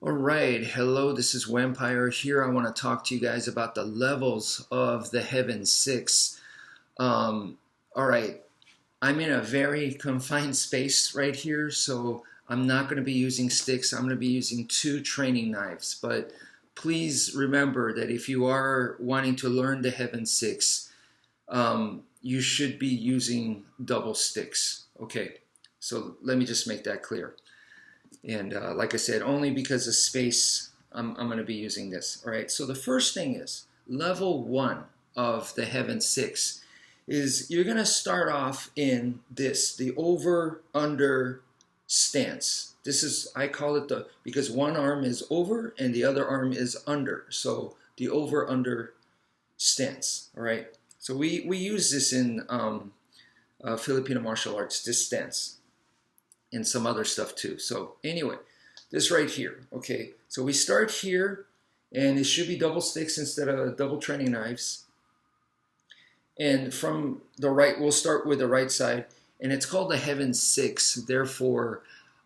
All right, hello, this is Wmpyr. Here I want to talk to you guys about the levels of the Heaven6. All right, I'm in a very confined space right here, so I'm not going to be using sticks. I'm going to be using two training knives, but please remember that if you are wanting to learn the Heaven6, you should be using double sticks. Okay, so let me just make that clear. And like I said, only because of space, I'm going to be using this. All right, so the first thing is level 1 of the Heaven6 is you're going to start off in this, the over-under stance. This is, I call it because one arm is over and the other arm is under. So the over-under stance, all right? So we use this in Filipino martial arts, this stance. And some other stuff too. So anyway, this right here, okay? So we start here, and it should be double sticks instead of double training knives. And from the right, we'll start with the right side, and it's called the Heaven6. Therefore,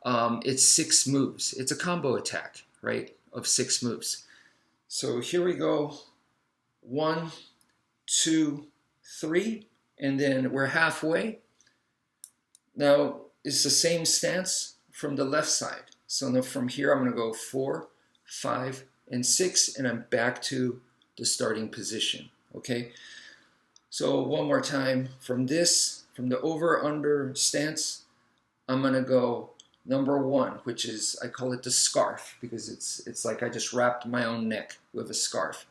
it's 6 moves. It's a combo attack, right, of 6 moves. So here we go, 1, 2, 3, and then we're halfway. Now, it's the same stance from the left side. So now from here, I'm going to go 4, 5, and 6, and I'm back to the starting position. Okay. So one more time from the over-under stance, I'm going to go number 1, which is, I call it the scarf because it's like I just wrapped my own neck with a scarf.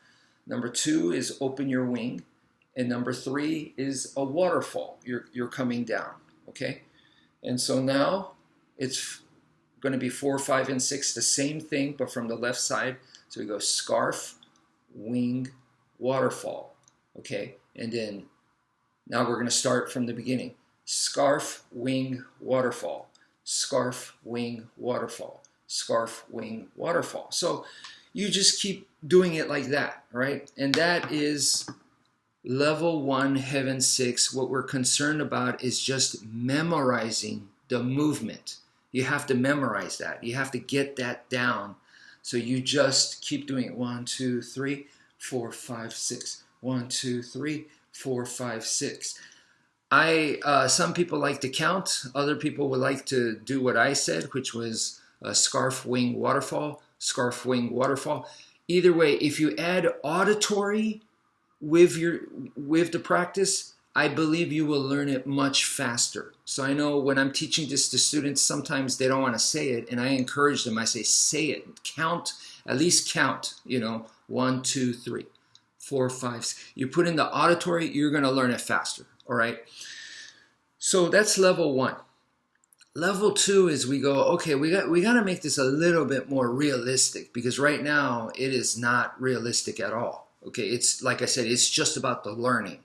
Number 2 is open your wing, and number 3 is a waterfall. You're coming down. Okay. And so now it's going to be 4, 5, and 6, the same thing, but from the left side. So we go scarf, wing, waterfall. Okay, and then now we're going to start from the beginning. Scarf, wing, waterfall. Scarf, wing, waterfall. Scarf, wing, waterfall. So you just keep doing it like that, right? And that is level 1 Heaven6. What we're concerned about is just memorizing the movement. You have to memorize that. You have to get that down. So you just keep doing it. 1, 2, 3, 4, 5, 6. 1, 2, 3, 4, 5, 6. Some people like to count. Other people would like to do what I said, which was scarf, wing, waterfall. Scarf, wing, waterfall. Either way, if you add auditory with the practice, I believe you will learn it much faster. So I know when I'm teaching this to students, sometimes they don't want to say it, and I encourage them. I say it, count, at least count, 1, 2, 3, 4, 5, 6. You put in the auditory, you're going to learn it faster, all right? So that's level 1. Level 2 is we go, okay, we got to make this a little bit more realistic, because right now it is not realistic at all. Okay, it's like I said, it's just about the learning.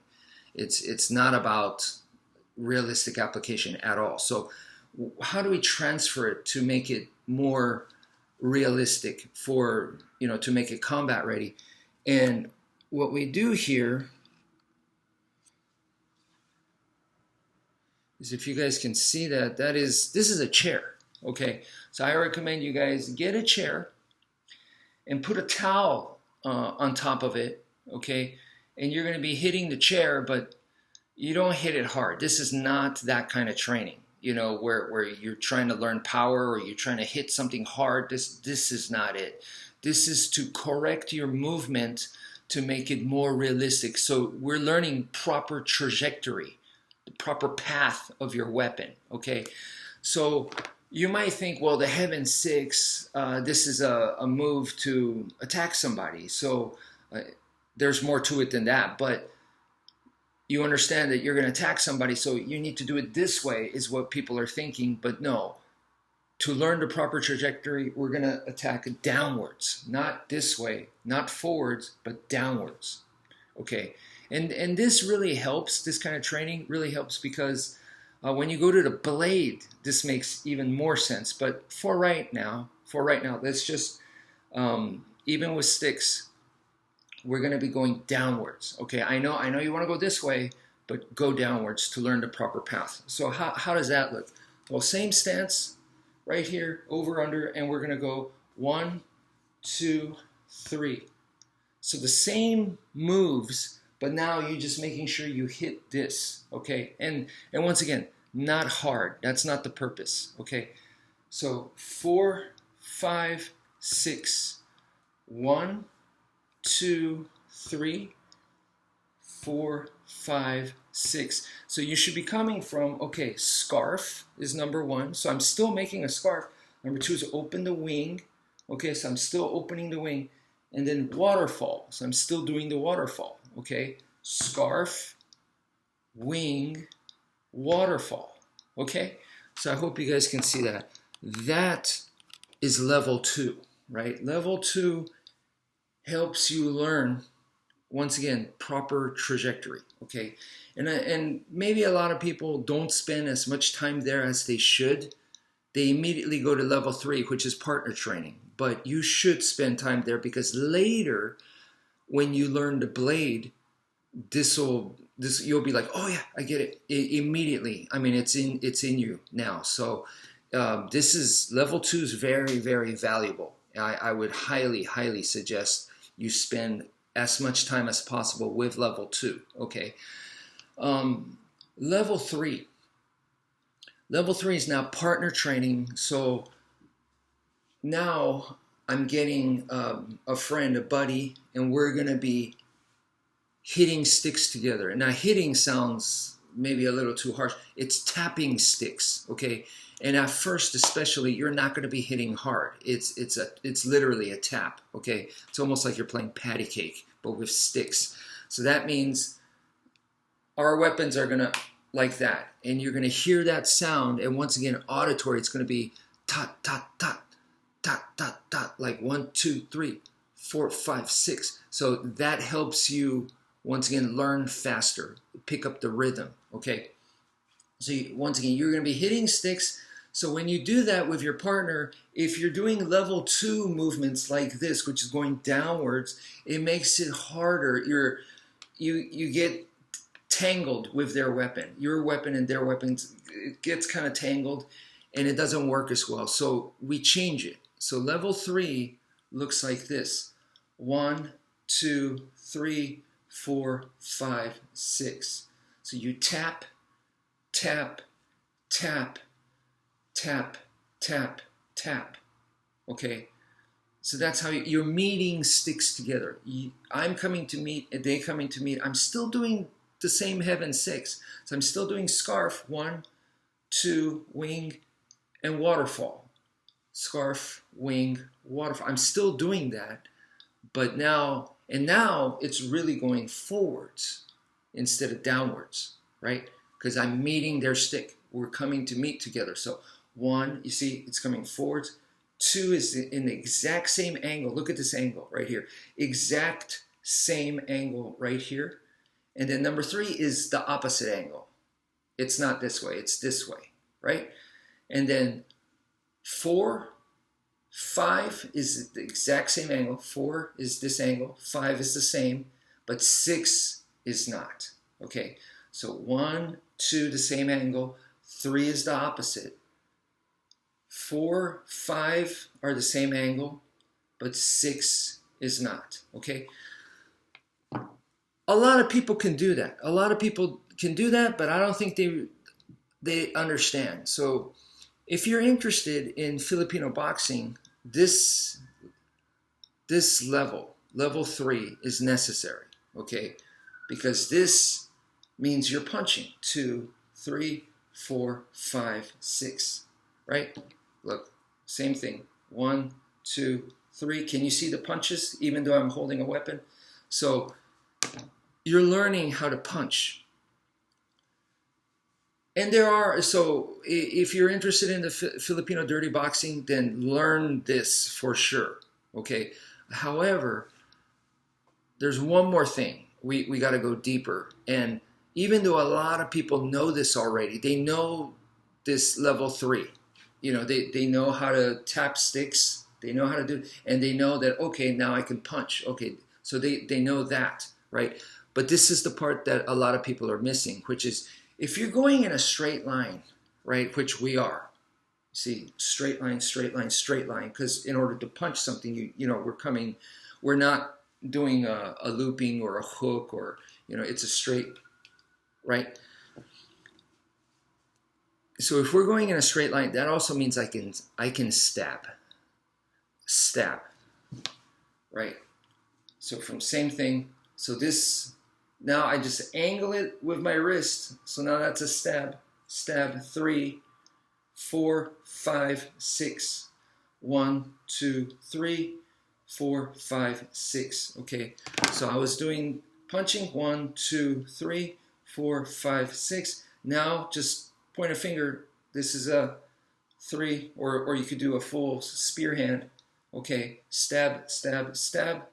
It's not about realistic application at all. So how do we transfer it to make it more realistic for, to make it combat ready? And what we do here is, if you guys can see this is a chair. Okay, so I recommend you guys get a chair and put a towel on top of it, okay? And you're going to be hitting the chair, but you don't hit it hard. This is not that kind of training, where you're trying to learn power or you're trying to hit something hard. This is not it. This is to correct your movement to make it more realistic. So we're learning proper trajectory, the proper path of your weapon, okay? So you might think, well, the Heaven6, this is a move to attack somebody. So there's more to it than that. But you understand that you're going to attack somebody, so you need to do it this way is what people are thinking. But no, to learn the proper trajectory, we're going to attack downwards. Not this way, not forwards, but downwards. Okay, and this really helps. This kind of training really helps because when you go to the blade, this makes even more sense. But for right now, let's just, even with sticks, we're going to be going downwards. Okay, I know you want to go this way, but go downwards to learn the proper path. So how does that look? Well, same stance right here, over, under, and we're going to go 1, 2, 3. So the same moves, but now you're just making sure you hit this, okay? And once again, not hard. That's not the purpose, okay? So 4, 5, 6. 1, 2, 3, 4, 5, 6. So you should be coming from, okay, scarf is number 1. So I'm still making a scarf. Number 2 is open the wing. Okay, so I'm still opening the wing. And then waterfall. So I'm still doing the waterfall. Okay, scarf, wing, waterfall. Okay, so I hope you guys can see that. That is level 2, right? Level 2 helps you learn, once again, proper trajectory, okay? And maybe a lot of people don't spend as much time there as they should. They immediately go to level 3, which is partner training. But you should spend time there, because later, when you learn the blade, you'll be like, oh yeah, I get it immediately. I mean, it's in you now. So this is level 2 is very, very valuable. I would highly suggest you spend as much time as possible with level 2. Okay. Level 3. Level 3 is now partner training. So now I'm getting a friend, a buddy, and we're going to be hitting sticks together. And now hitting sounds maybe a little too harsh. It's tapping sticks, okay? And at first, especially, you're not going to be hitting hard. It's literally a tap, okay? It's almost like you're playing patty cake, but with sticks. So that means our weapons are going to like that. And you're going to hear that sound. And once again, auditory, it's going to be tot, tot, tot, tot, tot, tot, like 1, 2, 3, 4, 5, 6. So that helps you, once again, learn faster, pick up the rhythm, okay? So once again, you're going to be hitting sticks. So when you do that with your partner, if you're doing level 2 movements like this, which is going downwards, it makes it harder. You get tangled with their weapon. Your weapon and their weapon, it gets kind of tangled, and it doesn't work as well. So we change it. So level 3 looks like this. 1, 2, 3, 4, 5, 6. So you tap, tap, tap, tap, tap, tap. Okay? So that's how you're meeting sticks together. I'm coming to meet, and they coming to meet. I'm still doing the same Heaven6. So I'm still doing scarf, 1, 2, wing, and waterfall. Scarf, wing, waterfall. I'm still doing that, but now it's really going forwards instead of downwards, right? Because I'm meeting their stick. We're coming to meet together. So 1, you see, it's coming forwards. 2 is in the exact same angle. Look at this angle right here. Exact same angle right here. And then number 3 is the opposite angle. It's not this way, it's this way, right? And then 4, 5 is the exact same angle. 4 is this angle. 5 is the same, but 6 is not. Okay, so 1, 2, the same angle. 3 is the opposite. 4, 5 are the same angle, but 6 is not. Okay. A lot of people can do that. A lot of people can do that, but I don't think they understand. So if you're interested in Filipino boxing, this level 3, is necessary, okay? Because this means you're punching 2, 3, 4, 5, 6, right? Look, same thing. 1, 2, 3. Can you see the punches even though I'm holding a weapon? So you're learning how to punch. And so if you're interested in the Filipino dirty boxing, then learn this for sure, okay? However, there's one more thing. We got to go deeper. And even though a lot of people know this already, they know this level 3. You know, they know how to tap sticks. They know how to do, and they know that, okay, now I can punch. Okay, so they know that, right? But this is the part that a lot of people are missing, which is if you're going in a straight line, right, which we are, See, straight line, straight line, straight line. Because in order to punch something, we're not doing a looping or a hook, or it's a straight, right? So if we're going in a straight line, that also means I can stab, right? So from same thing. So this, now I just angle it with my wrist. So now that's a stab. Stab 3, 4, 5, 6. 1, 2, 3, 4, 5, 6. Okay. So I was doing punching 1, 2, 3, 4, 5, 6. Now just point a finger. This is a 3, or you could do a full spear hand. Okay. Stab, stab, stab.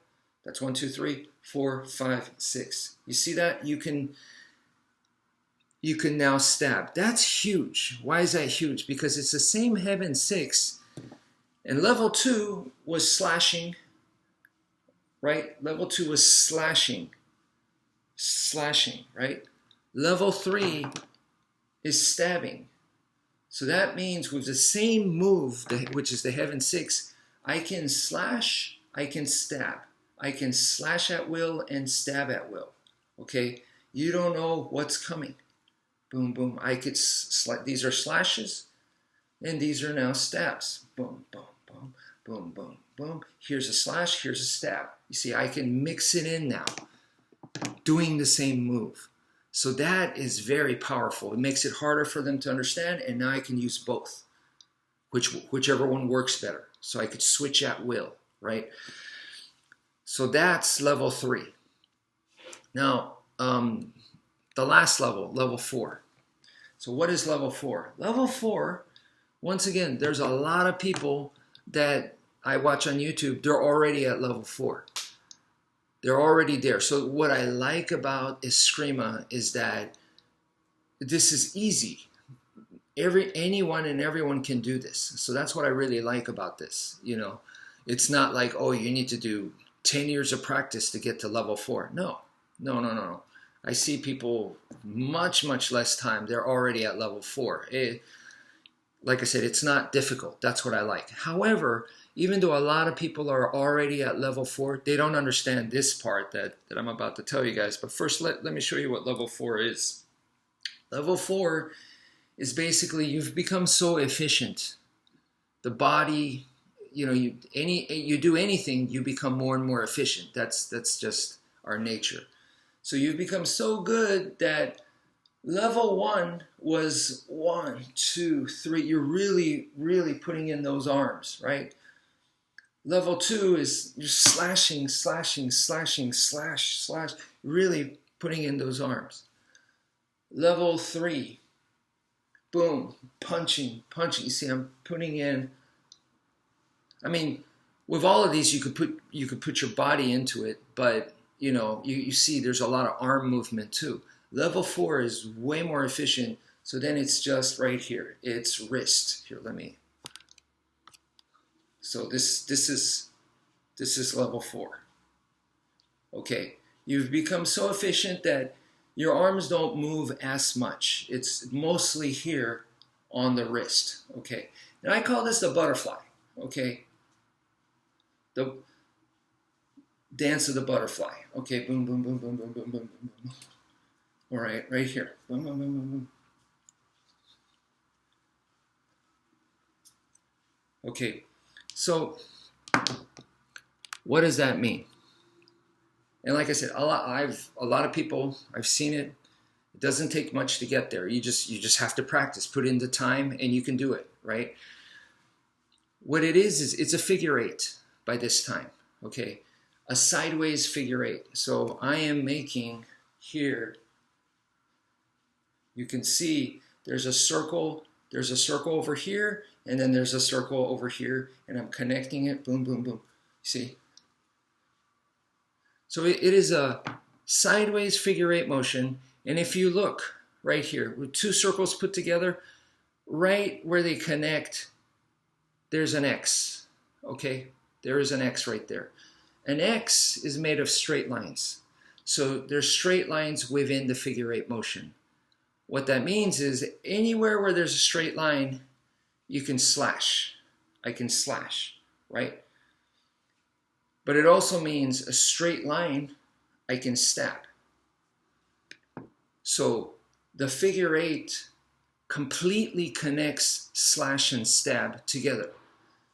That's 1, 2, 3, 4, 5, 6. You see that? You can now stab. That's huge. Why is that huge? Because it's the same Heaven6, and level 2 was slashing, right? Level 2 was slashing, right? Level 3 is stabbing. So that means with the same move, which is the Heaven6, I can slash, I can stab. I can slash at will and stab at will. Okay? You don't know what's coming. Boom, boom. I could these are slashes, and these are now stabs. Boom, boom, boom, boom, boom, boom. Here's a slash, here's a stab. You see, I can mix it in now, doing the same move. So that is very powerful. It makes it harder for them to understand, and now I can use both, whichever one works better. So I could switch at will, right? So that's level 3. Now, the last level, level 4. So what is level 4? Level 4, once again, there's a lot of people that I watch on YouTube, they're already at level 4. They're already there. So what I like about Escrima is that this is easy. Anyone and everyone can do this. So that's what I really like about this. It's not like, oh, you need to do 10 years of practice to get to level 4. No. I see people much, much less time. They're already at level 4. Like I said, it's not difficult. That's what I like. However, even though a lot of people are already at level 4, they don't understand this part that I'm about to tell you guys. But first, let me show you what level 4 is. Level 4 is basically you've become so efficient. The body, you do anything, you become more and more efficient. That's just our nature. So you've become so good that level 1 was 1, 2, 3. You're really, really putting in those arms, right? Level 2 is you're slashing, slashing, slashing, slash, slash, really putting in those arms. Level 3, boom, punching, punching. You see, I'm putting in. I mean, with all of these, you could put your body into it, but you see, there's a lot of arm movement too. Level 4 is way more efficient. So then it's just right here. It's wrist. Here, let me. So this is level 4. Okay, you've become so efficient that your arms don't move as much. It's mostly here on the wrist. Okay, and I call this the butterfly. Okay, the dance of the butterfly. Okay, boom, boom, boom, boom, boom, boom, boom, boom, boom. All right, right here. Boom, boom, boom, boom, boom. Okay, so what does that mean? And like I said, a lot of people, I've seen it. It doesn't take much to get there. You just have to practice, put in the time, and you can do it, right? What it is it's a figure 8 by this time. Okay, a sideways figure 8. So I am making here. You can see there's a circle over here, and then there's a circle over here, and I'm connecting it, boom, boom, boom. See? So it is a sideways figure 8 motion, and if you look right here, with 2 circles put together, right where they connect, there's an X, okay? There is an X right there. An X is made of straight lines. So there's straight lines within the figure 8 motion. What that means is anywhere where there's a straight line, you can slash. I can slash, right? But it also means a straight line, I can stab. So the figure eight completely connects slash and stab together.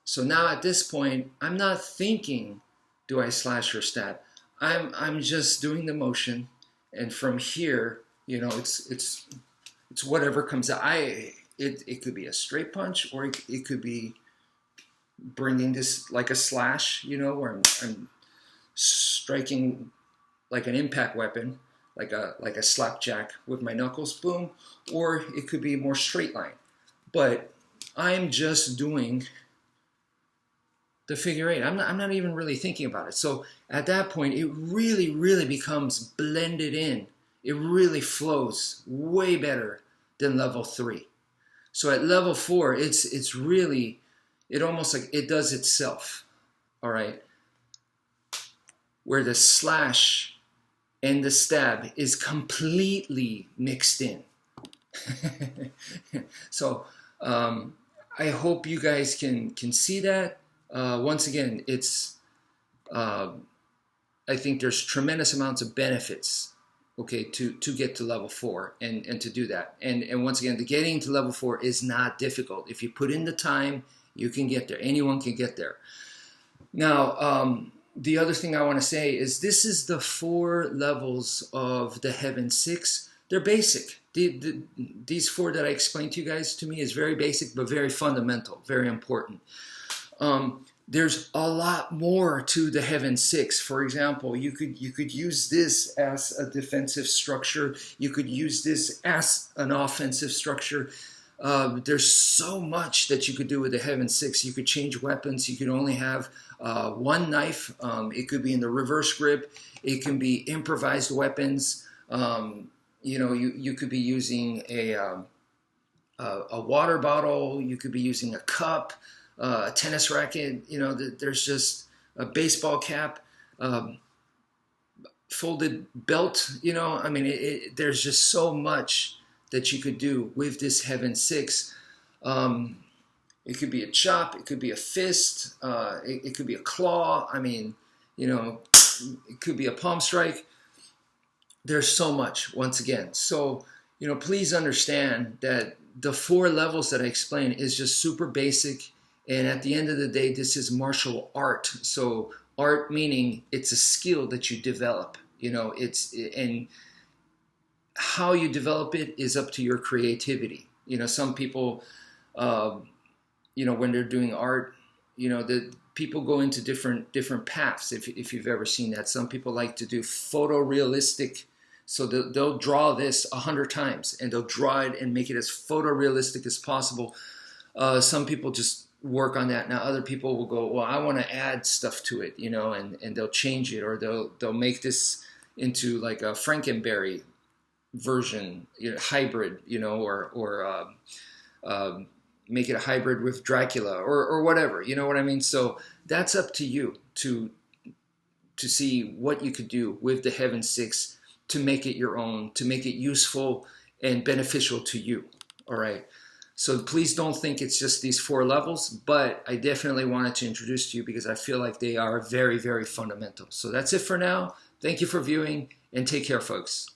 So now at this point, I'm not thinking, do I slash or stab? I'm just doing the motion, and from here, you know, it's whatever comes out. It could be a straight punch, or it could be bringing this like a slash, you know, where I'm striking like an impact weapon, like a slapjack with my knuckles, boom, or it could be more straight line. But I'm just doing the figure eight. I'm not even really thinking about it. So at that point, it really, really becomes blended in. It really flows way better than level 3. So at level 4, it's really, it almost like it does itself. All right, where the slash and the stab is completely mixed in. So I hope you guys can see that. Once again, it's I think there's tremendous amounts of benefits, okay, to get to level 4 and to do that. And once again, the getting to level 4 is not difficult. If you put in the time, you can get there. Anyone can get there. Now, the other thing I want to say is this is the 4 levels of the Heaven6. They're basic. These 4 that I explained to you guys, to me, is very basic, but very fundamental, very important. There's a lot more to the Heaven6. For example, you could use this as a defensive structure. You could use this as an offensive structure. There's so much that you could do with the Heaven6. You could change weapons. You could only have 1 knife. It could be in the reverse grip. It can be improvised weapons. You know, you could be using a water bottle. You could be using a cup, a tennis racket. You know, there's just a baseball cap, folded belt. You know, I mean, there's just so much that you could do with this Heaven6. It could be a chop, it could be a fist, it could be a claw. I mean, you know, it could be a palm strike. There's so much, once again. So, you know, please understand that the 4 levels that I explained is just super basic. And at the end of the day, this is martial art. So art meaning it's a skill that you develop. You know, and how you develop it is up to your creativity. You know, some people, you know, when they're doing art, you know, the people go into different paths. If you've ever seen that, some people like to do photorealistic. So they'll draw this 100 times, and they'll draw it and make it as photorealistic as possible. Some people just work on that. Now other people will go, well, I want to add stuff to it, you know, and they'll change it, or they'll make this into like a Frankenberry version, you know, hybrid, you know, or make it a hybrid with Dracula or whatever, you know what I mean? So that's up to you to see what you could do with the Heaven6 to make it your own, to make it useful and beneficial to you. All right. So please don't think it's just these 4 levels, but I definitely wanted to introduce to you because I feel like they are very, very fundamental. So that's it for now. Thank you for viewing, and take care, folks.